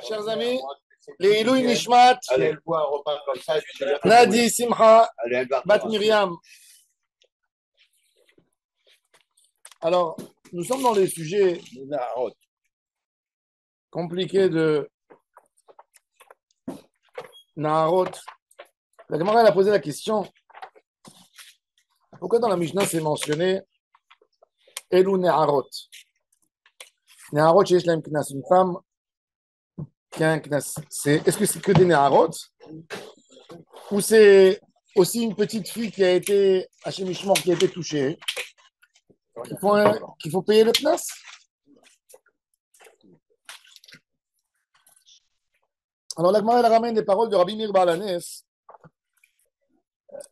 Chers amis, les Ilouï Nishmat, Allez, elle boit un repas comme ça, et puis c'est Nadi Simcha, allez, elle va Bat Miriam. Alors, nous sommes dans les sujets compliqués de Naharot. La Gemara elle a posé la question pourquoi dans la Mishnah c'est mentionné Elou Naharot. Naharot, chez Islam Knas, une femme qui a un Knas. Est-ce que c'est que des Naharot ou c'est aussi une petite fille qui a été Hachemishmor, qui a été touchée, qu'il faut payer le Knas? Alors la Gemara elle ramène les paroles de Rabbi Meir Balanes.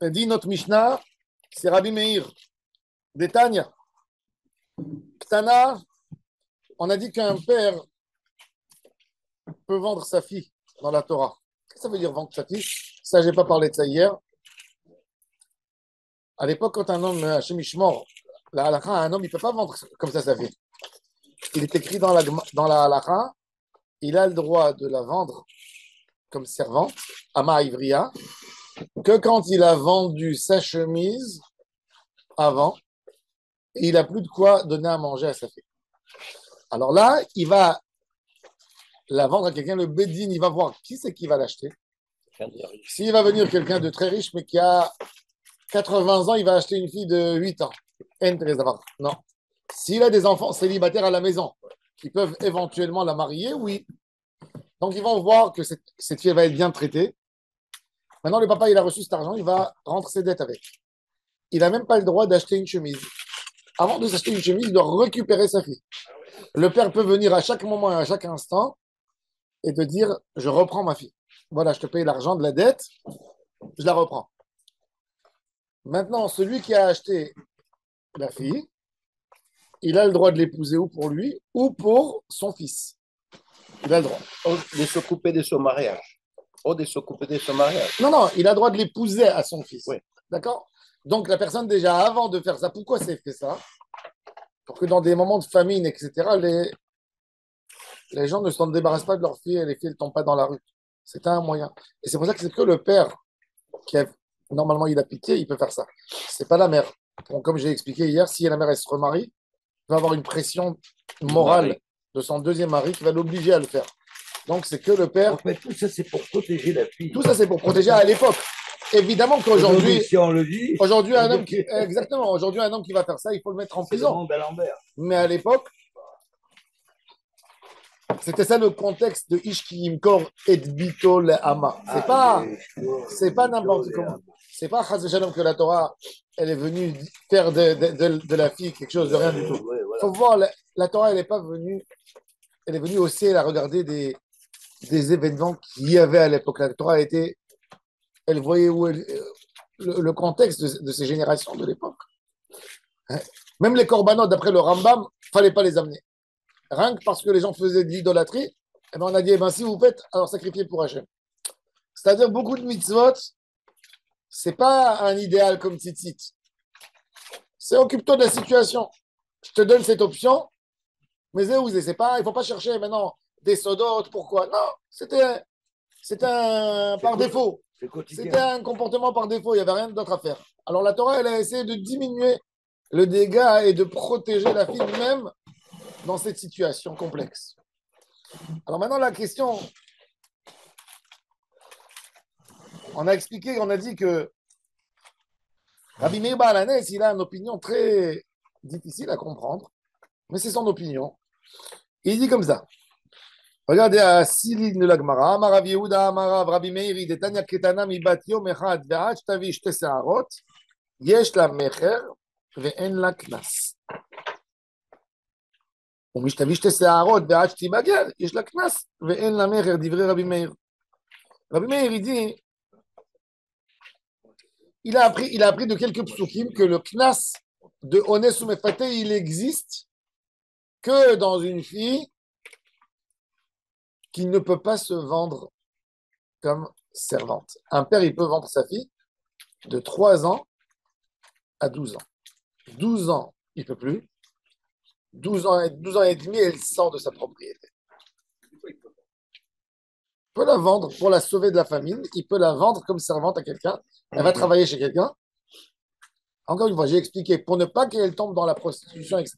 Elle dit notre Mishnah, c'est Rabbi Meir, d'Etania. Ktana, on a dit qu'un père peut vendre sa fille dans la Torah. Qu'est-ce que ça veut dire vendre sa fille? Ça, je n'ai pas parlé de ça hier. À l'époque, quand un homme, Hachem Ishmor, la halakha, un homme, il ne peut pas vendre comme ça sa fille. Il est écrit dans la halakha, il a le droit de la vendre comme servante, Ama Ivria, que quand il a vendu sa chemise avant, et il n'a plus de quoi donner à manger à sa fille. Alors là, il va la vendre à quelqu'un, le Bedin, il va voir qui c'est qui va l'acheter. S'il va venir quelqu'un de très riche, mais qui a 80 ans, il va acheter une fille de 8 ans. Non. S'il a des enfants célibataires à la maison, qui peuvent éventuellement la marier, oui. Donc ils vont voir que cette fille va être bien traitée. Maintenant, le papa, il a reçu cet argent, il va rendre ses dettes avec. Il n'a même pas le droit d'acheter une chemise. Avant de s'acheter une chemise, il doit récupérer sa fille. Le père peut venir à chaque moment et à chaque instant et te dire, je reprends ma fille. Voilà, je te paye l'argent de la dette, je la reprends. Maintenant, celui qui a acheté la fille, il a le droit de l'épouser ou pour lui ou pour son fils. Il a le droit. De s'occuper de son mariage. De s'occuper de son mariage. Non, il a le droit de l'épouser à son fils. Oui. D'accord? Donc, la personne, déjà, avant de faire ça, pourquoi c'est fait ça? Pour que dans des moments de famine, etc., les gens ne s'en débarrassent pas de leurs filles et les filles ne tombent pas dans la rue. C'est un moyen. Et c'est pour ça que c'est que le père, normalement, il a pitié, il peut faire ça. C'est pas la mère. Donc, comme j'ai expliqué hier, si la mère, elle se remarie, il va avoir une pression morale de son deuxième mari qui va l'obliger à le faire. Donc, c'est que le père. En fait, tout ça, c'est pour protéger la fille. Tout ça, c'est pour protéger à l'époque. Évidemment qu'aujourd'hui, si on le dit, aujourd'hui, un homme exactement, aujourd'hui, un homme qui va faire ça, il faut le mettre en prison. Mais à l'époque, c'était ça le contexte de Ishki Kor et Bito le Hama. C'est pas n'importe comment. C'est pas Chaz Shalom que la Torah, elle est venue faire de la fille quelque chose de rien du tout. Il faut voir, la Torah, elle n'est pas venue, elle est venue aussi à regarder des événements qu'il y avait à l'époque. La Torah elle voyait où le contexte de ces générations de l'époque. Même les korbanot, d'après le Rambam, il ne fallait pas les amener. Rien que parce que les gens faisaient de l'idolâtrie, eh ben on a dit, si vous faites, alors sacrifiez pour Hachem. C'est-à-dire, beaucoup de mitzvot, ce n'est pas un idéal comme tzitzit. C'est occupe-toi de la situation. Je te donne cette option, mais c'est pas, il ne faut pas chercher maintenant des sodotes, pourquoi. Non, c'était par défaut. C'était un comportement par défaut, il n'y avait rien d'autre à faire. Alors la Torah, elle a essayé de diminuer le dégât et de protéger la fille même dans cette situation complexe. Alors maintenant, la question, on a expliqué, on a dit que Rabbi Meir Balanes, il a une opinion très difficile à comprendre, mais c'est son opinion. Il dit comme ça. Regardez à 6 lignes de la Gemara. Amar Rav Yehuda, Amar Rav Rabbi Meir, Detanya Ketana mibat yom echad ve'ad shtavi shte se'arot, yesh la mecher ve'en la knas. ומשתביא שתי שערות ועד שתיבגר, יש לה קנס ואין לה מכר, דברי רבי מאיר. Rabbi Meir, il dit, il a appris de quelques psukim que le knas de Ones ou Mefate, il existe que dans une fille qui ne peut pas se vendre comme servante. Un père, il peut vendre sa fille de 3 ans à 12 ans. 12 ans, il ne peut plus. 12 ans et demi, elle sort de sa propriété. peut la vendre pour la sauver de la famine. Il peut la vendre comme servante à quelqu'un. Elle va travailler chez quelqu'un. Encore une fois, j'ai expliqué, pour ne pas qu'elle tombe dans la prostitution, etc.,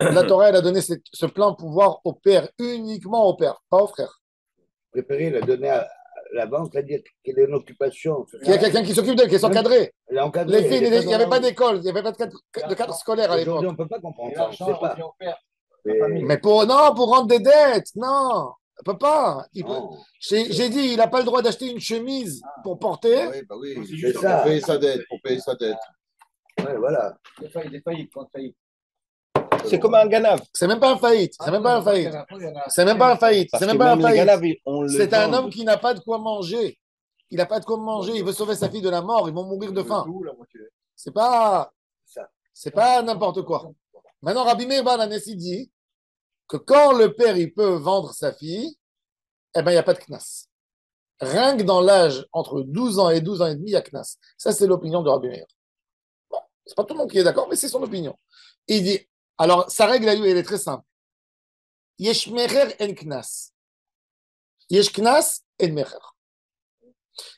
la Torah, elle a donné ce plein pouvoir au père, uniquement au père, pas au frère. Préféré le donner à la banque, c'est-à-dire qu'il ait une occupation. Il y a quelqu'un qui s'occupe d'elle, qui est encadré. Elle est encadrée, Les filles, elle est il n'y avait pas dans la rue. d'école, il n'y avait pas de cadre scolaire à l'époque. Aujourd'hui, on ne peut pas comprendre ça. On L'argent sait pas. revient au père. Mais- Mais non, pour rendre des dettes, non, on peut pas. Non. J'ai dit, il n'a pas le droit d'acheter une chemise pour porter. Oui, bah oui, C'est c'est juste pour ça. payer sa dette, pour payer sa dette. Ouais, voilà. Des faillites, contre faillite. C'est comme un ganave. C'est même pas un faillite. C'est même pas un faillite. C'est même pas un faillite. Parce C'est que même pas un même les faillite. ganaves, on le C'est un vend. homme qui n'a pas de quoi manger. Il n'a pas de quoi manger. Il veut sauver sa fille de la mort. Ils vont mourir de faim. C'est pas, Ça. c'est pas n'importe quoi. Maintenant, Rabbi Meir Baal HaNesi dit que quand le père il peut vendre sa fille, eh ben il n'y a pas de knas. Rien que dans l'âge entre 12 ans et 12 ans et demi, il y a knas. Ça, c'est l'opinion de Rabbi Meir. Bon, c'est pas tout le monde qui est d'accord, mais c'est son opinion. Il dit, alors sa règle à lui, elle est très simple. Yesh mecher en knas. Yesh knas en mecher.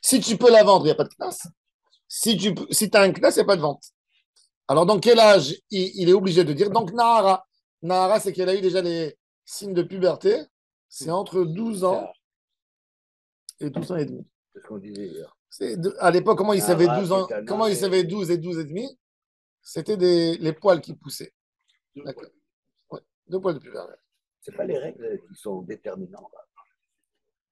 Si tu peux la vendre, il n'y a pas de knas. Si tu as un knas, il n'y a pas de vente. Alors, dans quel âge il est obligé de dire? Donc, Nahara. Nahara, c'est qu'elle a eu déjà les signes de puberté. C'est entre 12 ans et 12 ans et demi. C'est ce qu'on disait hier. À l'époque, comment il savait Nahara, 12 ans? Ketana Comment il savait 12 et 12 et demi? C'était les poils qui poussaient. D'accord. Ouais, 2 poils de puberté. C'est pas les règles qui sont déterminantes.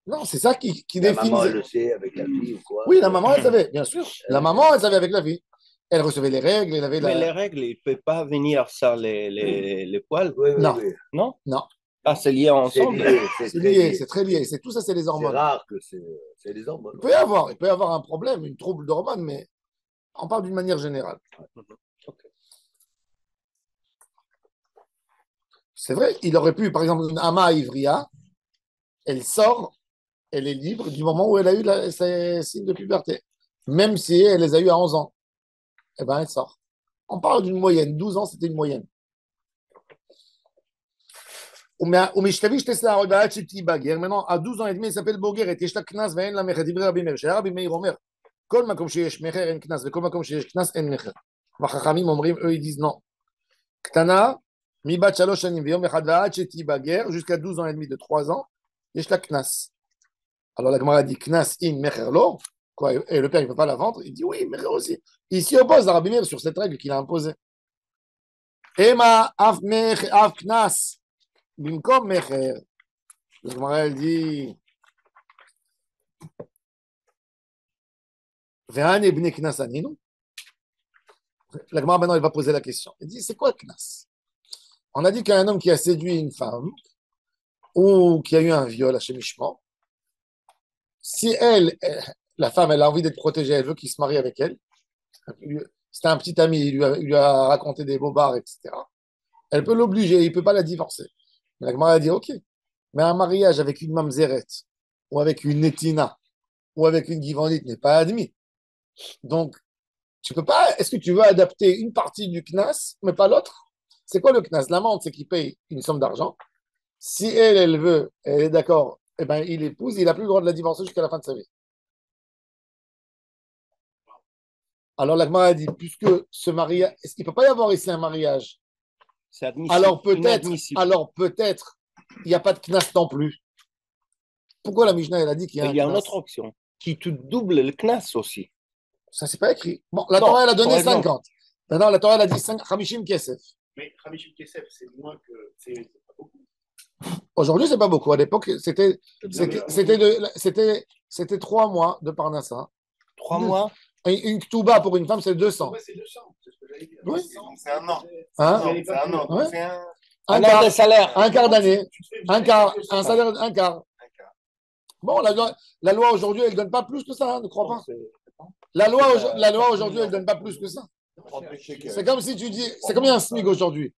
Non, c'est ça qui La définit. maman, elle le sait avec la fille ou quoi. Oui, la maman, elle savait, bien sûr. La maman, elle savait avec la fille. Elle recevait les règles, elle avait Mais les règles, il ne peut pas venir ça, les poils. Oui, oui, Non. oui. Non? Non, Ah, c'est lié C'est ensemble. lié, c'est très lié, c'est très lié. C'est tout ça, c'est les C'est hormones. rare que c'est les hormones. Il peut y avoir un problème, une trouble d'hormones, mais on parle d'une manière générale. C'est vrai, il aurait pu, par exemple, une Ama Ivria, elle sort, elle est libre du moment où elle a eu ses signes de puberté. Même si elle les a eu à 11 ans, eh ben, elle sort. On parle d'une moyenne. 12 ans, c'était une moyenne. Maintenant, à 12 ans et demi, il s'appelle Boguer. Et Yeshla Knas, Ve'en la Mecher. Divrei Rabbi Meir. Rabbi Meir Omer, Kol makom sheyesh mecher en knas, ve'kol makom sheyesh knas en mecher. Vachachamim omrim, eux, ils disent non. Ktana, mi bat shalosh shanim, ve'yom echad va'ad sheti bager, jusqu'à 12 ans et demi, de 3 ans, Yeshla Knas. Alors la Gemara dit Knas in mecher lo. Quoi, et le père, il ne peut pas la vendre. Il dit oui, mecher aussi. Il s'y oppose à Rabbi Meir sur cette règle qu'il a imposée. Ema af mecher, af knas. Bimkom mecher. La Gemara, elle dit Ve'an ebne knas aninu. La Gemara, maintenant, elle va poser la question. Elle dit c'est quoi knas? On a dit qu'un homme qui a séduit une femme ou qui a eu un viol à Shemishmo, si la femme, elle a envie d'être protégée, elle veut qu'il se marie avec elle, c'était un petit ami, il lui a raconté des bobards, etc. Elle peut l'obliger, il ne peut pas la divorcer. Mais la Gemara a dit, ok, mais un mariage avec une mamzeret, ou avec une netina, ou avec une givandite n'est pas admis. Donc, tu peux pas, est-ce que tu veux adapter une partie du knas, mais pas l'autre? C'est quoi le knas? L'amende, c'est qu'il paye une somme d'argent. Si elle veut, elle est d'accord, eh ben, il épouse, il n'a plus le droit de la divorcer jusqu'à la fin de sa vie. Alors la Gemara a dit, puisque ce mariage, est-ce qu'il ne peut pas y avoir ici un mariage? C'est admissible. Alors peut-être, Inadmissible. il n'y a pas de knas non plus. Pourquoi la Mishnah, elle a dit qu'il y a un Il y a une knas? autre option qui te double le knas aussi. Ça, c'est pas écrit. Bon, la Non, Torah, elle a donné par exemple. 50. Maintenant, la Torah, elle a dit 5, Hamishim Kesef. Mais Hamishim Kesef, c'est moins que. C'est pas beaucoup. Aujourd'hui, c'est pas beaucoup. À l'époque, c'était 3 mois de Parnassa. 3 mois. Et une Ktouba pour une femme, c'est 200. Ouais, c'est 200, c'est ce que j'allais dire. Oui. C'est un an. Hein? C'est un an. Ouais. C'est un Un Un an de quart, salaire. un quart d'année, Tu te fais un virer quart, avec un 200. salaire, un quart. Bon, la loi aujourd'hui, elle ne donne pas plus que ça, hein, ne crois pas. La loi aujourd'hui, elle ne donne pas plus que ça. C'est comme si tu dis, c'est combien un SMIC aujourd'hui?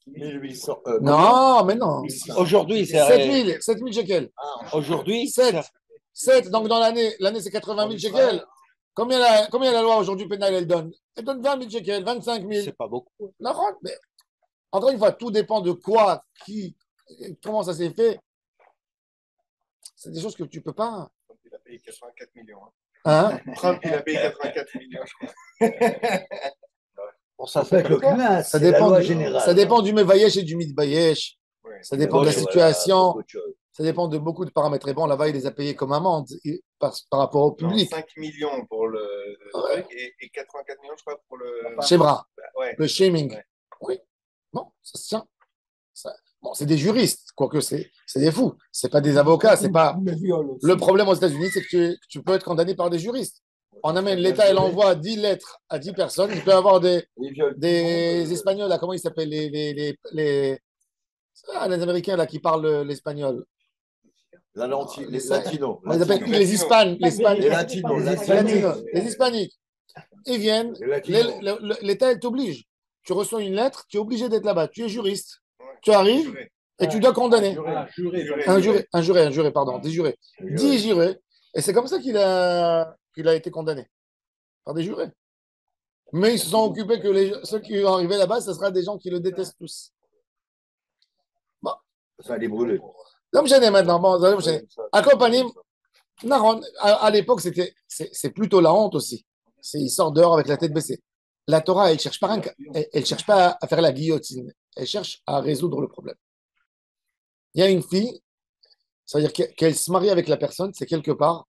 1800. Non, mais non. Aujourd'hui, c'est 7 000 shekels. aujourd'hui, 7, donc dans l'année c'est 80 000 shekels. Combien la loi aujourd'hui pénale, elle donne? Elle donne 20 000 shekels, 25 000. c'est pas beaucoup. Non, mais encore une fois, tout dépend de quoi, comment ça s'est fait. C'est des choses que tu peux pas. Trump, il a payé 84 millions. Hein? Trump, il a payé 84 millions, je crois. Bon, ça, En fait, le knas, Ça c'est la dépend, loi du, générale. ça dépend du Mevayesh et du Mitbayesh. Ouais. Ça dépend de la Oui, voilà, situation. beaucoup de choses. Ça dépend de beaucoup de paramètres. Et bon, là-bas, il les a payés comme amende par rapport au Non, public. 5 millions pour le Ouais. truc et 84 millions, je crois, pour le. Shebra, Bah, ouais. le shaming. Ouais. Oui. Bon, ça se tient. Bon, c'est des juristes, quoique c'est des fous. C'est pas des avocats. C'est pas. Le problème aux États-Unis, c'est que tu peux être condamné par des juristes. On amène l'État, il envoie 10 lettres à 10 personnes. Il peut avoir des Espagnols, là, comment ils s'appellent les Américains là, qui parlent l'espagnol. les latinos. On les appelle les Hispanes. Les latinos. Les Hispaniques. Ils viennent. Les latinos. L'État, il t'oblige. Tu reçois une lettre, tu es obligé d'être là-bas. Tu es juriste. Tu arrives et tu dois condamner. Un juré, pardon. Des jurés. 10 jurés. Et c'est comme ça qu'il a été condamné. Par des jurés. Mais ils se sont occupés que ceux qui vont arriver là-bas, ce sera des gens qui le détestent tous. Bon. Ça les brûler. Ça me gêne maintenant. Bon, ça me gêne. Accompagné. À l'époque, c'est plutôt la honte aussi. Il sort dehors avec la tête baissée. La Torah, elle cherche pas elle cherche pas à faire la guillotine. Elle cherche à résoudre le problème. Il y a une fille, ça veut dire qu'elle se marie avec la personne, c'est quelque part.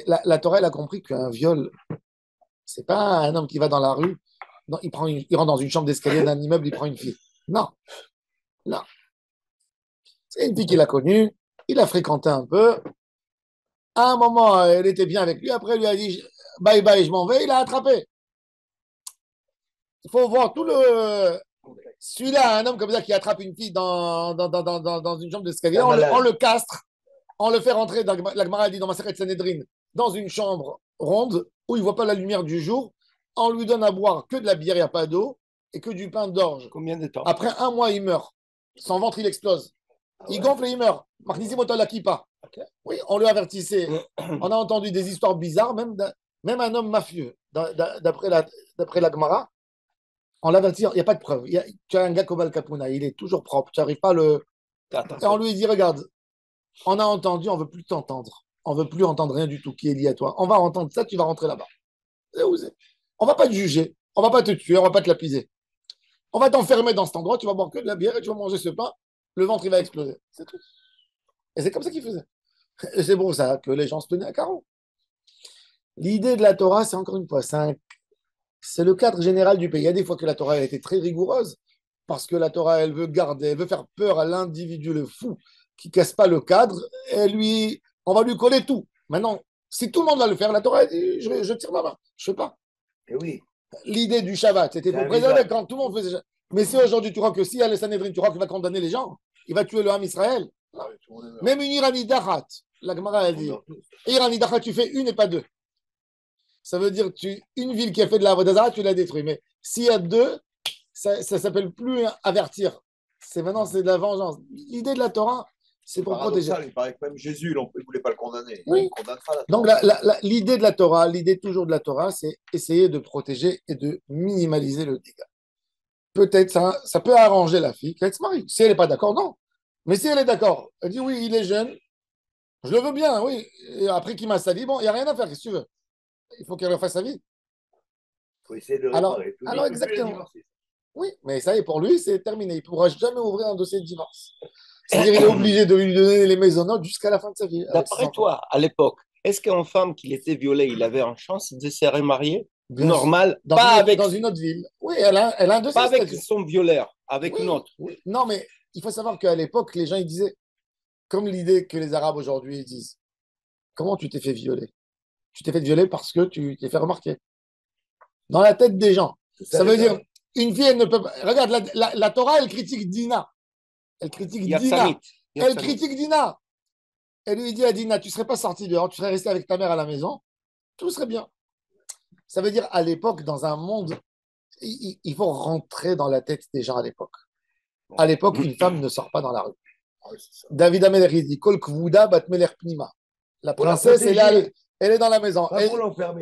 La Torah, elle a compris qu'un viol, c'est pas un homme qui va dans la rue, non, il rentre dans une chambre d'escalier d'un immeuble, il prend une fille. Non. Non. C'est une fille qu'il a connue, il a fréquenté un peu. À un moment, elle était bien avec lui. Après, il lui a dit bye bye, je m'en vais. Il a attrapé. Il faut voir tout le. Celui-là, un homme comme ça qui attrape une fille dans une chambre d'escalier, on le castre, on le fait rentrer dans la Gemara dit dans Masechet Sanhedrin, dans une chambre ronde où il ne voit pas la lumière du jour. On lui donne à boire que de la bière, il n'y a pas d'eau, et que du pain d'orge. Combien de temps? Après un mois, il meurt. Son ventre, il explose. Il gonfle et il meurt. Oui, on lui avertissait. On a entendu des histoires bizarres, même un homme mafieux, d'après la Gemara. On l'avertit, il n'y a pas de preuve. Tu as un gars comme Al Capona, il est toujours propre. Tu n'arrives pas à le. Et on lui dit regarde, on a entendu, on ne veut plus t'entendre. On ne veut plus entendre rien du tout qui est lié à toi. On va entendre ça, tu vas rentrer là-bas. On ne va pas te juger, on ne va pas te tuer, on ne va pas te lapiser. On va t'enfermer dans cet endroit, tu vas boire que de la bière et tu vas manger ce pain, le ventre il va exploser. C'est tout. Et c'est comme ça qu'il faisait. Et c'est pour ça que les gens se tenaient à carreau. L'idée de la Torah, c'est encore une fois, c'est le cadre général du pays. Il y a des fois que la Torah a été très rigoureuse, parce que la Torah, elle veut garder, elle veut faire peur à l'individu, le fou, qui ne casse pas le cadre, et on va lui coller tout. Maintenant, si tout le monde va le faire, la Torah, elle dit, je tire ma main, je ne fais pas. Et oui. L'idée du Shabbat, c'était pour préserver quand tout le monde faisait. Mais si aujourd'hui tu crois que si il y a le Sanhedrin, tu crois qu'il va condamner les gens, il va tuer le Ham Israël. Même une Irani Dachat, la Gemara elle dit, Irani Dachat, tu fais une et pas deux. Ça veut dire une ville qui a fait de la Avodah, tu l'as détruit. Mais s'il y a deux, ça ne s'appelle plus avertir. Maintenant, c'est de la vengeance. L'idée de la Torah, c'est pour protéger. Il paraît que même Jésus, il ne voulait pas le condamner. Oui. Donc, l'idée de la Torah, l'idée toujours de la Torah, c'est essayer de protéger et de minimaliser le dégât. Peut-être ça peut arranger la fille qu'elle se marie. Si elle n'est pas d'accord, non. Mais si elle est d'accord, elle dit oui, il est jeune, je le veux bien, oui. Et après qu'il m'a sali, bon, il n'y a rien à faire, qu'est-ce que tu veux? Il faut qu'elle refasse sa vie. Il faut essayer de Alors réparer. exactement. Oui, mais ça y est, pour lui, c'est terminé. Il ne pourra jamais ouvrir un dossier de divorce. C'est-à-dire qu'il est obligé de lui donner les maisonnotes jusqu'à la fin de sa vie. D'après toi, à l'époque, est-ce qu'une femme qui était violée, il avait une chance de se remarier? Normal, dans une autre ville. Oui, elle a un dossier. Pas avec son violeur, avec une autre. Oui. Non, mais il faut savoir qu'à l'époque, les gens ils disaient, comme l'idée que les Arabes aujourd'hui disent, comment tu t'es fait violer? Tu t'es fait violer parce que tu t'es fait remarquer. Dans la tête des gens. Ça veut dire, une fille, elle ne peut pas. Regarde, la Torah, elle critique Dina. Elle critique Dina. Elle critique Dina. Elle lui dit à Dina, tu ne serais pas sorti dehors, tu serais resté avec ta mère à la maison, tout serait bien. Ça veut dire, à l'époque, dans un monde, il faut rentrer dans la tête des gens à l'époque. À l'époque, une femme ne sort pas dans la rue. David Amelech dit, Kol Kvuda bat Melech Pnima. La princesse, elle est dans la maison.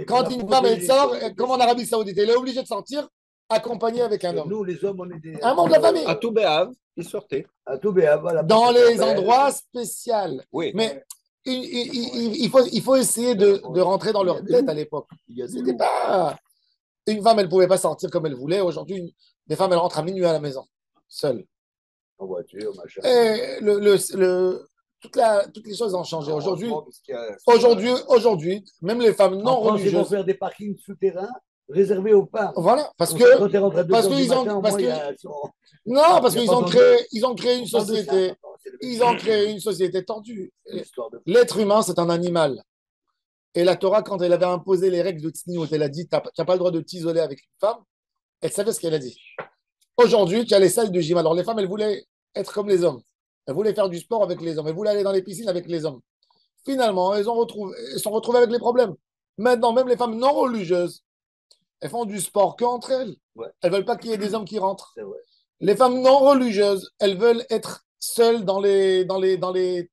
Quand une femme, elle sort, comme en Arabie Saoudite, elle est obligée de sortir, accompagné avec un homme. Nous, les hommes, on est des. Un membre de la famille. À tout Béhav, il sortait. À tout béa, voilà. Dans les endroits spéciaux. Oui. Mais il faut essayer de rentrer dans leur tête à l'époque. C'était pas. Une femme, elle ne pouvait pas sortir comme elle voulait. Aujourd'hui, les femmes, elles rentrent à minuit à la maison, seules. En voiture, machin. Et toutes les choses ont changé. Aujourd'hui, Parce qu'il y a- aujourd'hui, même les femmes non En France, ils vont religieuses. faire des parkings souterrains réservés aux femmes. Voilà, parce Quand que. t'es rentré à 2 parce heures du qu'ils ont- matin, au parce moins, que- il y a son- Non, parce Il y a qu'ils pas ont besoin créé une On parle de ça, société. maintenant, c'est le même Ils ont créé une société tendue. histoire de- L'être humain, c'est un animal. Et la Torah, quand elle avait imposé les règles de Tzniut, elle a dit, tu n'as pas le droit de t'isoler avec une femme, elle savait ce qu'elle a dit. Aujourd'hui, tu as les salles de gym. Alors, les femmes, elles voulaient être comme les hommes. Elles voulaient faire du sport avec les hommes. Elles voulaient aller dans les piscines avec les hommes. Finalement, elles sont retrouvées avec les problèmes. Maintenant, même les femmes non religieuses, elles font du sport qu'entre elles. Ouais. Elles ne veulent pas qu'il y ait des hommes qui rentrent. C'est vrai. Les femmes non religieuses, elles veulent être seules dans les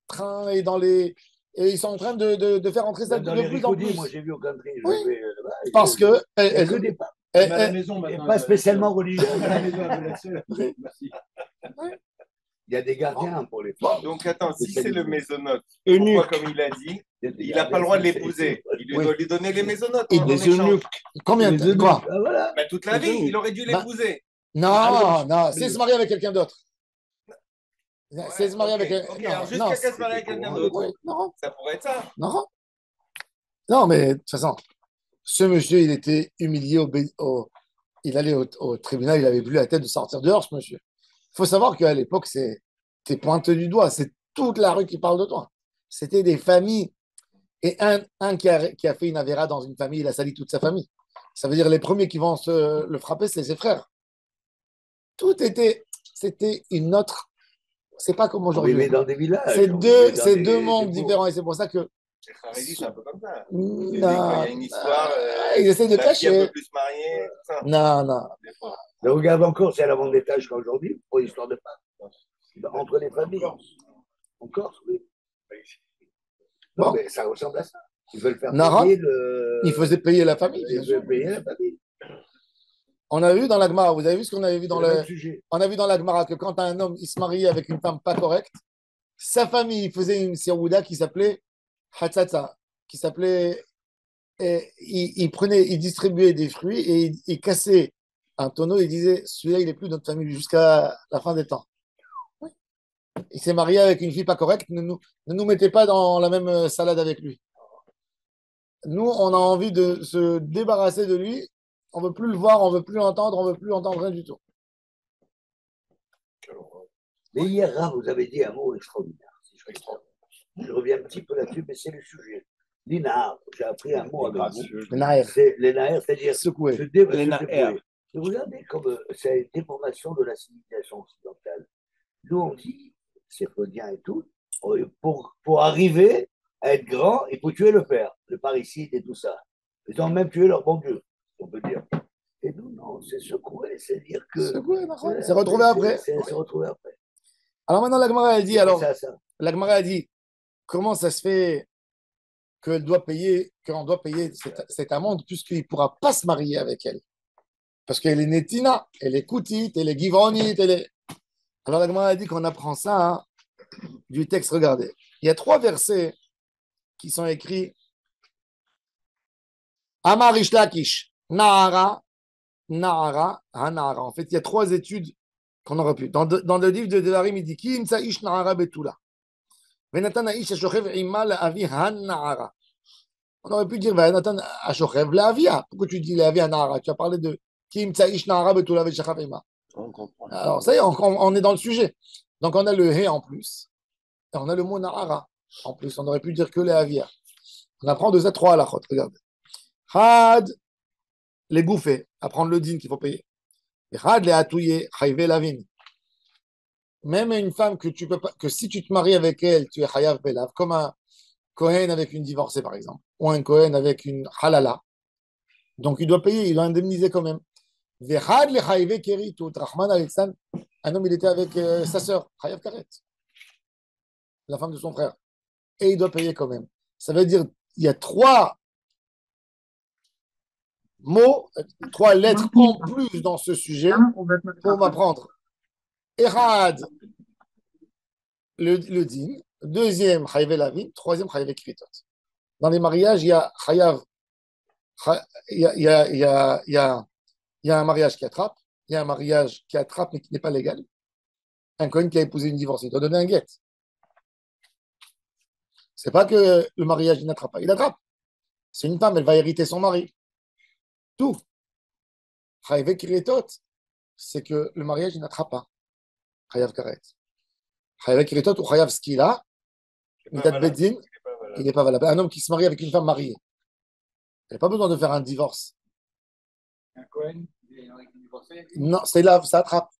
trains et dans les. Et ils sont en train de faire entrer ça Même dans de les plus en Ricaudis, plus. moi j'ai vu au country. Oui. Je vais là-bas, et Parce je- que. il y a que des femmes. Même à la elles- maison Et maintenant. pas spécialement religieux. À la maison, elle veut être seule. Merci. Il y a des gardiens pour les femmes. Donc attends, si c'est le mésonote, Eunuque. pourquoi, comme il a dit, il n'a pas le droit de l'épouser. Il Oui. doit lui donner les mésonotes. Et en Les échange. eunuques. Combien de quoi? Ah, voilà. Bah, toute la vie, il aurait dû Bah, l'épouser. Non, non, c'est se marier avec quelqu'un d'autre. C'est se marier ok, avec. ok, Non, alors jusqu'à non, qu'elle se marie avec quelqu'un d'autre. oui, non, Ça pourrait être ça. non. Non, mais de toute façon, ce monsieur, il était humilié il allait au tribunal, il n'avait plus la tête de sortir dehors, ce monsieur. Il faut savoir qu'à l'époque, t'es pointé du doigt, c'est toute la rue qui parle de toi. C'était des familles. Et un qui a fait une avéra dans une famille, il a sali toute sa famille. Ça veut dire les premiers qui vont le frapper, c'est ses frères. C'était une autre. C'est pas comme On aujourd'hui. vivait dans des villages. C'est on vivait dans deux des mondes bourgs. différents. Et c'est pour ça que. Les Haredi, c'est un peu comme ça. Non, Il y a une histoire. ils essaient de la fille un cacher. peu plus mariée, tout ça. Non, non. Des fois. Mais regarde encore, c'est à l'avant d'étage qu'aujourd'hui, pour l'histoire de femmes. Entre les familles. En Corse, oui. Non, Bon. mais ça ressemble à ça. Ils veulent faire Nara, payer le. ils faisaient payer la famille. bien Ils sûr. veulent payer la famille. On a vu dans la Gemara, vous avez vu ce qu'on avait vu dans C'est le le. même sujet. On a vu dans la Gemara que quand un homme il se mariait avec une femme pas correcte, sa famille il faisait une sirouda qui s'appelait Hatzatza, qui s'appelait. Il distribuait des fruits et il cassait un tonneau et il disait celui-là il est plus notre famille jusqu'à la fin des temps. Oui. Il s'est marié avec une fille pas correcte, ne nous mettez pas dans la même salade avec lui. Nous, on a envie de se débarrasser de lui. On ne veut plus le voir, on ne veut plus l'entendre, on ne veut plus entendre rien du tout. Mais hier, Rav, vous avez dit un mot extraordinaire. Si je comprends. Je reviens un petit peu là-dessus, mais c'est le sujet. L'INAR, j'ai appris un mot avec vous. Le naïr, C'est les naïrs, c'est-à-dire secoué. se Les se naïrs. débrouiller. Et regardez comme c'est une déformation de la civilisation occidentale. Nous, on dit, c'est freudien et tout, pour arriver à être grand, il faut tuer le père, le parricide et tout ça. Ils ont même tué leur bon Dieu, on peut dire. Et nous, non, c'est secoué, c'est dire que. Secoué, d'accord. C'est retrouvé après. C'est retrouvé après. Alors maintenant, la Gemara, elle dit, alors, Ça. la Gemara a dit, comment ça se fait qu'on doit payer cette amende puisqu'il ne pourra pas se marier avec elle? Parce qu'elle est netina, elle est koutite, elle est givronite, elle est. Alors la Gemara a dit qu'on apprend ça hein, du texte, regardez. Il y a 3 versets qui sont écrits. Amar Rish Lakish, Nahara, Nahara, Hanahara. En fait, il y a 3 études qu'on aurait pu. Dans le livre de Devarim, il dit Ki imsa ish Nahara betula. Venatan ish ashochev ima la'avi Hanahara. On aurait pu dire Venatan ashochev la'avia. Pourquoi tu dis la'avi Hanahara? Tu as parlé de Ki imsa ish Nahara betula ve'shachav ima. On comprend. Alors, ça y est, on est dans le sujet. Donc, on a le He en plus. Et on a le mot Nahara en plus. On aurait pu dire que la'avia. On apprend de ça 3 halachot. Regardez. Had, les bouffées, apprendre le din qu'il faut payer. Et had, les atouillés, chayve la vine. Même une femme que tu peux pas, que si tu te maries avec elle, tu es chayav belav, comme un Kohen avec une divorcée par exemple, ou un Kohen avec une halala. Donc il doit payer, il doit indemniser quand même. Vehad le chayve keri tout. Rahman Alexandre, un homme il était avec sa sœur, chayav karet, la femme de son frère, et il doit payer quand même. Ça veut dire il y a 3 mots, 3 lettres en plus dans ce sujet pour m'apprendre. Erad, le din. Deuxième, chayav lavin. Troisième, chayav kritot. Dans les mariages, il y a chayav, il y a un mariage qui attrape, il y a un mariage qui attrape mais qui n'est pas légal. Un Cohen qui a épousé une divorcée, il doit donner un guet. C'est pas que le mariage il n'attrape pas, il attrape. C'est une femme, elle va hériter son mari. Tout. Chayav kritot, c'est que le mariage il n'attrape pas. Chayav karet. Chayav kritot ou chayav skila, mitat beddin, il n'est pas valable. Un homme qui se marie avec une femme mariée, il n'a pas besoin de faire un divorce. Un Cohen, il est divorcé. Non, c'est là, ça attrape.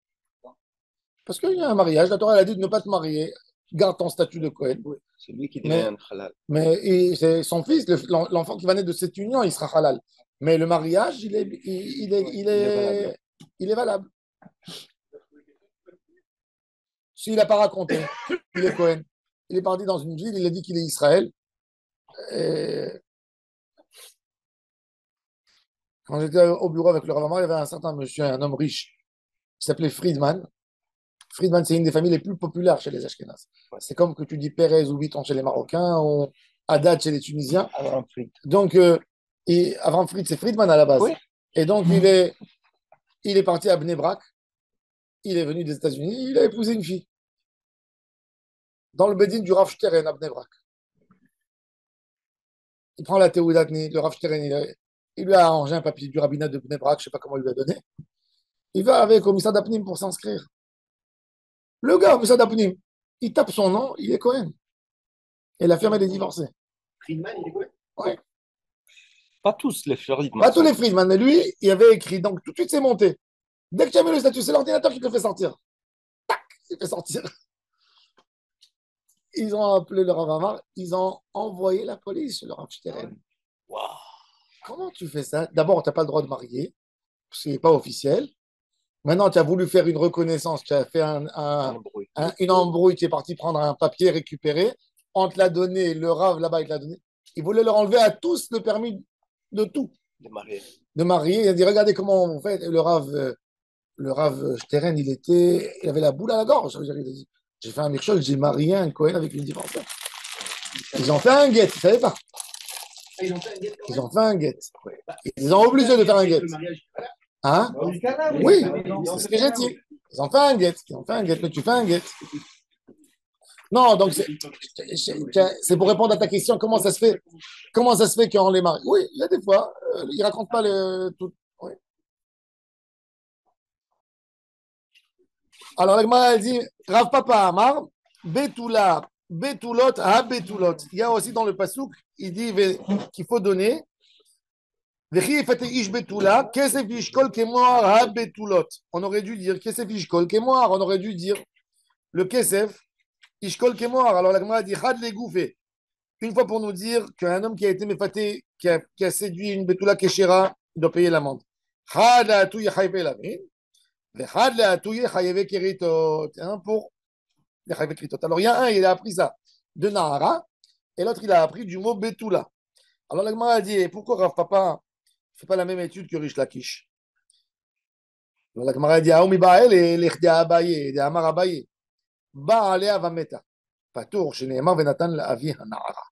Parce qu'il y a un mariage, la Torah elle a dit de ne pas te marier, garde ton statut de Cohen. C'est lui qui devient un halal. Mais c'est son fils, l'enfant qui va naître de cette union, il sera halal. Mais le mariage, il est valable. S'il n'a pas raconté, il est Cohen. Il est parti dans une ville, il a dit qu'il est Israël. Et quand j'étais au bureau avec le Rav Amar, il y avait un certain monsieur, un homme riche, qui s'appelait Friedman. Friedman, c'est une des familles les plus populaires chez les Ashkénazes. C'est comme que tu dis Pérez ou Vuitton chez les Marocains, ou Haddad chez les Tunisiens. Donc, Avram Fried, c'est Friedman à la base. Oui. Et donc, il est parti à Bnei Brak. Il est venu des États-Unis. Il a épousé une fille. Dans le Bedin du Rav Shteren à Bnei Brak. Il prend la Théoudatni, le Rav Shteren, il lui a arrangé un papier du rabbinat de Bnei Brak, je ne sais pas comment il lui a donné. Il va avec au Missad Apnim pour s'inscrire. Le gars, au Missad Apnim, il tape son nom, il est Cohen. Et la firme, elle est divorcée. Friedman, il est Cohen. Ouais. Pas tous les Friedman. Pas tous les Friedman, mais lui, il avait écrit. Donc tout de suite, c'est monté. Dès que tu as mis le statut, c'est l'ordinateur qui te fait sortir. Tac, il fait sortir. Ils ont appelé le Rav Amar, ils ont envoyé la police, le Rav Shteren. Wow. Comment tu fais ça? D'abord, tu n'as pas le droit de marier, parce qu'il n'est pas officiel. Maintenant, tu as voulu faire une reconnaissance, tu as fait une embrouille, tu es parti prendre un papier récupéré, on te l'a donné, le Rav là-bas, il te l'a donné. Il voulait leur enlever à tous le permis de tout. De marier. Il a dit, regardez comment on fait. Le Rav Shteren, il avait la boule à la gorge. Il a dit, j'ai fait un mirchol, j'ai marié un Cohen avec une divorcée. Ils ont fait un guet, tu ne savais pas. Ils ont fait un guet. Ils ont fait un guet. Ils ont obligé de faire un guet. Hein? Oui, c'est ce que j'ai dit. Ils ont fait un guet. Ils ont fait un guet, mais tu fais un guet. Non, donc c'est pour répondre à ta question, comment ça se fait qu'on les marie? Oui, il y a des fois, ils ne racontent pas tout. Oui. Alors, la Gemara dit, Rav Papa Amar, Betula, Betulot, Ha Betulot. Il y a aussi dans le Passouk, il dit qu'il faut donner. On aurait dû dire Kesef Ishkol Kemoar, on aurait dû dire le Kesef Ishkol Kemoar. Alors la Gemara dit Had le Goufé. Une fois pour nous dire qu'un homme qui a été méfaté, qui a séduit une Betula Keshera, il doit payer l'amende. Had la Atouye Chayve Lavin. Had la Atouye Chayve Keritot. Un pour les Chayve Keritot. Alors il y a un, il a appris ça de Nahara, et l'autre, il a appris du mot Betula. Alors la Gemara a dit pourquoi Rav Papa ne fait pas la même étude que Rish Lakish? Alors la Gemara a dit Aoumi Bael et Lechdia Abaye, de Amar Abaye. Baalea Vameta. Patour, chez Neymar Venatan la Avi Hanara.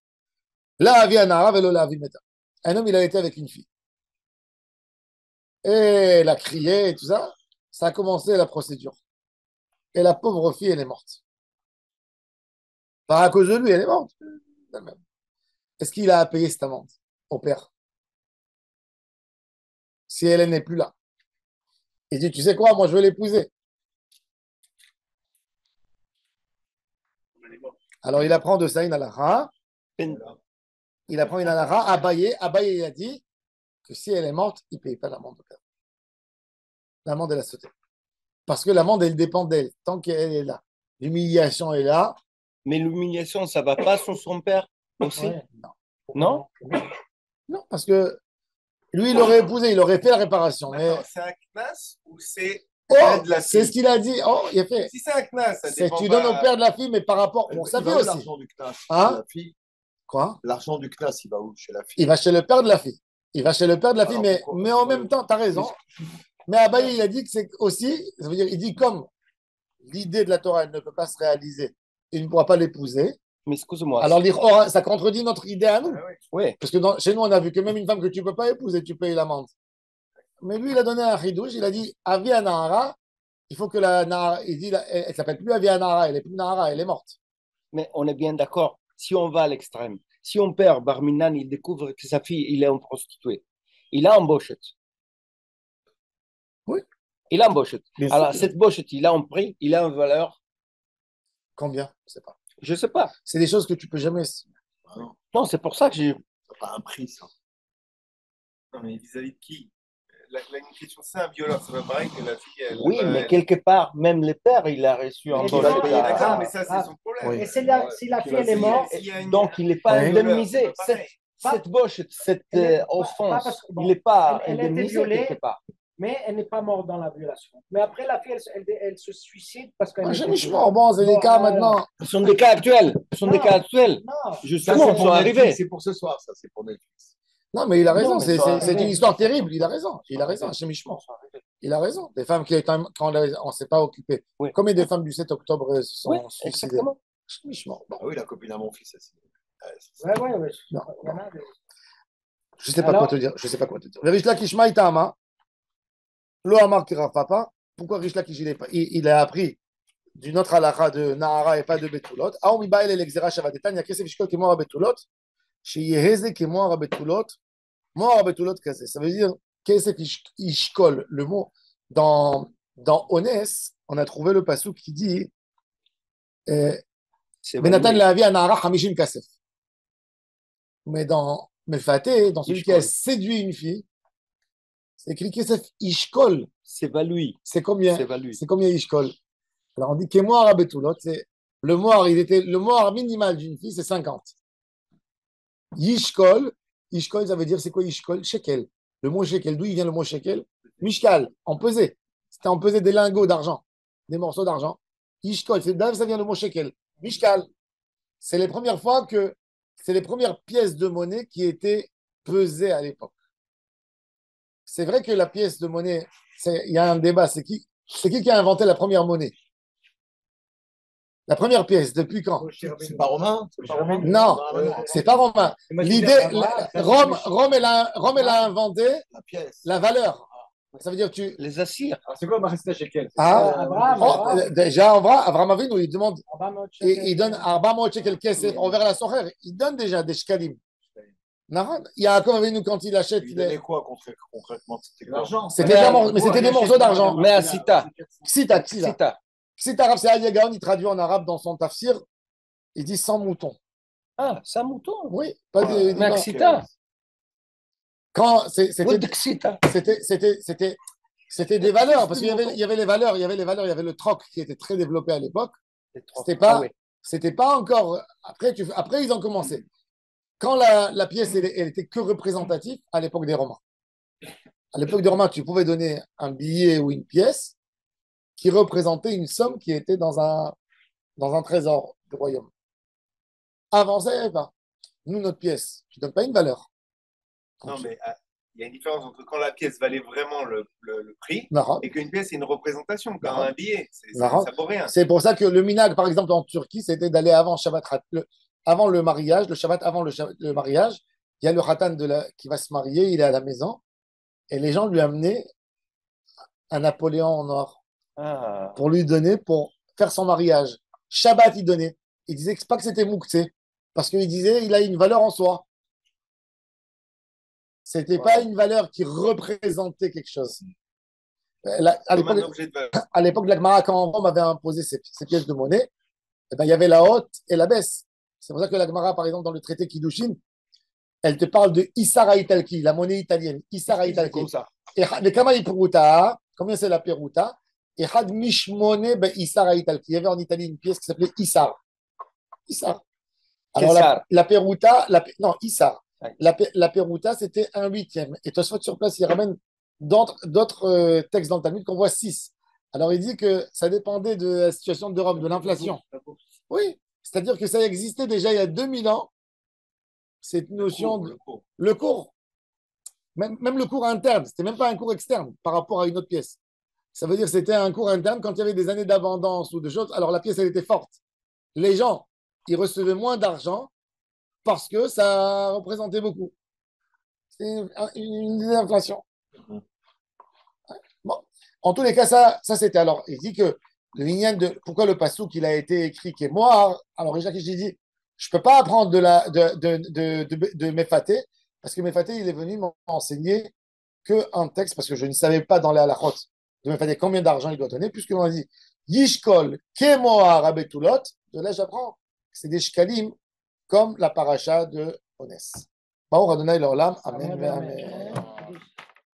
La Avi Hanara velo la Avi Meta. Un homme, il a été avec une fille. Et elle a crié et tout ça. Ça a commencé la procédure. Et la pauvre fille, elle est morte. Pas à cause de lui, elle est morte. Est-ce qu'il a à payer cette amende au père? Si elle n'est plus là. Il dit, tu sais quoi, moi je veux l'épouser. Alors il apprend de ça une halakha. Il apprend une halakha. Abaye a dit que si elle est morte, il ne paye pas l'amende au père. L'amende, elle a sauté. Parce que l'amende, elle dépend d'elle. Tant qu'elle est là. L'humiliation est là. Mais l'humiliation, ça ne va pas sur son père aussi? Ouais, non. Non, parce que lui, il aurait épousé, il aurait fait la réparation. Mais... C'est un knas ou c'est c'est ce qu'il a dit. Oh, il a fait. Si c'est un knas, ça c'est dépend que tu pas... donnes au père de la fille, mais par rapport. On savait aussi. L'argent du CNAS Hein? chez la fille. Quoi? L'argent du CNAS, il va où chez la fille? Il va chez le père de la fille. Il va chez le père de la fille, Alors, pourquoi- mais en même temps, tu as raison. Mais Abaye, il a dit que c'est aussi, ça veut dire, il dit comme l'idée de la Torah, elle ne peut pas se réaliser, il ne pourra pas l'épouser. Mais excuse-moi. Alors, l'Ichora, ça contredit notre idée à nous. Oui, Parce que chez nous, on a vu que même une femme que tu ne peux pas épouser, tu payes l'amende. Mais lui, il a donné un chidouche, il a dit Avia Nahara, il faut que la Nahara, il dit, elle ne s'appelle plus Avia Nahara, elle est plus Nahara, elle est morte. mais on est bien d'accord. Si on va à l'extrême, si on perd Barminan, il découvre que sa fille, il est en prostituée. Il a un bochet. Oui. Il a un bochet. Bien Alors, sûr. cette bochet, il a un prix, il a une valeur, Combien? Je ne sais pas. je ne sais pas. C'est des choses que tu ne peux jamais. Non, c'est pour ça que j'ai. C'est pas un prix, ça. Non, mais vis-à-vis de qui? Une question, c'est un violeur, c'est pas pareil que la fille. Elle, Oui, va- mais quelque part, même le père, il a reçu un Mais bochet. disons, D'accord, mais ça, c'est son problème. Oui. Et si la fille, elle est morte, Donc, il n'est pas Oui. indemnisé. Pareil. Cette bochet, cette Elle est- pas offense, parce que, bon, il n'est pas elle a été indemnisé violée. quelque part. mais elle n'est pas morte dans la violation. Mais après, la fille, elle se suicide parce qu'elle Moi, était j'ai mis violée. chemin. Bon, c'est des Bon, cas voilà. maintenant. Ce sont des cas actuels. Ce sont des Non. cas actuels. Non, Justement, ils sont arrivés. C'est pour ce soir, ça, c'est pour Netflix. Non, mais il a raison. Non, mais C'est ça c'est arrive. une histoire terrible. Il a raison. Il a raison, chez Michemont. Il a raison. Des femmes qui, quand on ne s'est pas occupé. Oui. Combien de femmes du 7 octobre se sont Oui, suicidées? exactement. Chez Michemont. Bon, Ah oui, la copine à mon fils, elle. ouais. Non, Il y en a des- je ne sais pas Alors- quoi te dire. Je sais pas quoi te dire. Le Rishla Kishma Itama, Lo Amar Kira Papa. Pourquoi Rishla Kish, il a appris d'une autre halakha de Nahara et pas de Betulot. Aomi Bael el Exera Shavadetan, Yakesef Ishkol Kemor Betulot, Sheyeheze Kemor Betulot, Mor Betulot Kase. Ça veut dire Kesef Ishkol. Le mot dans Onès, on a trouvé le pasuk qui dit C'est Benatan validé. la vie à Nahara Hamishim Kasef. Mais dans Mefaté, dans celui qui a séduit une fille, c'est écrit Kesef Ishkol. C'est valui. C'est combien? C'est valui. C'est combien Ishkol? Alors on dit Kemoar Betulot, c'est le moar minimal d'une fille, c'est 50. Yishkol, ça veut dire c'est quoi Yishkol? Shekel. Le mot shekel, d'où il vient le mot shekel? Mishkal, en pesée. C'était en pesée des lingots d'argent, des morceaux d'argent. Yishkol, ça vient le mot shekel. Mishkal, c'est les premières fois que c'est les premières pièces de monnaie qui étaient pesées à l'époque. C'est vrai que la pièce de monnaie, il y a un débat, c'est qui a inventé la première monnaie? La première pièce, depuis quand? C'est pas romain? Non, c'est pas romain. L'idée, Rome, elle a inventé La pièce. la valeur. Ça veut dire Les Assyriens. C'est quoi Marista Shekel? Abraham, déjà, Abraham Avinu, il demande, Abraham, il donne Arba shekel kesef envers la socher. Il donne déjà des shkalim. Yaakov Avinu, quand il achète, Il donnait quoi concrètement? C'était quoi? L'argent. mais c'était des morceaux d'argent. Mais à Sita. Ksita. Sita. Ksita, Rav Sead Gaon, il traduit en arabe dans son tafsir, il dit 100 moutons. Ah, c'est un mouton. Oui, pas des. Mais à Sita. Quand Oui, de Sita. c'était des valeurs, parce qu'il y avait les valeurs, il y avait le troc qui était très développé à l'époque. Ah oui. C'était pas encore. Après, ils ont commencé. Quand la pièce, elle était que représentative à l'époque des Romains. À l'époque des Romains, tu pouvais donner un billet ou une pièce qui représentait une somme qui était dans un trésor du royaume. Avant ça, il n'y avait pas. Nous, notre pièce, tu ne donnes pas une valeur. Non, mais il y a une différence entre quand la pièce valait vraiment le prix Non. et qu'une pièce est une représentation, comme un billet. Non. Ça vaut rien. C'est pour ça que le minag, par exemple, en Turquie, c'était d'aller avant Shabbat, avant le mariage, le Shabbat avant le mariage. Il y a le Khatan qui va se marier, il est à la maison, et les gens lui amenaient un Napoléon en or Ah. pour lui donner, pour faire son mariage. Shabbat, il donnait. Il disait pas que c'était Mouktsé, parce qu'il disait il a une valeur en soi. C'était pas une valeur qui représentait quelque chose. À Comme un l'époque, objet de valeur. à l'époque de la Gemara, quand Rome avait imposé ces pièces de monnaie, eh ben, il y avait la haute et la baisse. C'est pour ça que la Gemara, par exemple, dans le traité Kiddushin, elle te parle de Issara Italki, la monnaie italienne. Issara Italki. Comme ça. Et le Kama Peruta, combien c'est la Peruta? Et Had Mishmone be Issara Italki. Il y avait en Italie une pièce qui s'appelait Issar. Issar. Alors la Peruta, non, Issar. Ouais. La Peruta, c'était 1/8. Et Tosfot sur place, il ramène d'autres textes dans le Talmud qu'on voit 6. Alors il dit que ça dépendait de la situation de Rome, de l'inflation. Oui, c'est-à-dire que ça existait déjà il y a 2000 ans, cette notion de. Le cours. Même le cours interne, c'était même pas un cours externe par rapport à une autre pièce. Ça veut dire que c'était un cours interne quand il y avait des années d'abondance ou de choses. Alors la pièce, elle était forte. Les gens, ils recevaient moins d'argent parce que ça représentait beaucoup. C'est une inflation. Bon. En tous les cas, ça c'était. Alors, il dit que pourquoi le passouk il a été écrit qui est moi. Alors, Jacques, j'ai dit, je ne peux pas apprendre de Mefaté, parce que Mefaté, il est venu m'enseigner qu'un texte, parce que je ne savais pas dans les halachot de Mefaté combien d'argent il doit donner, puisque l'on a dit Yishkol Kemoa Rabetulot. De là, j'apprends que c'est des shkalim comme la paracha de Onès. Baruch Adonai l'olam. Amen. Amen.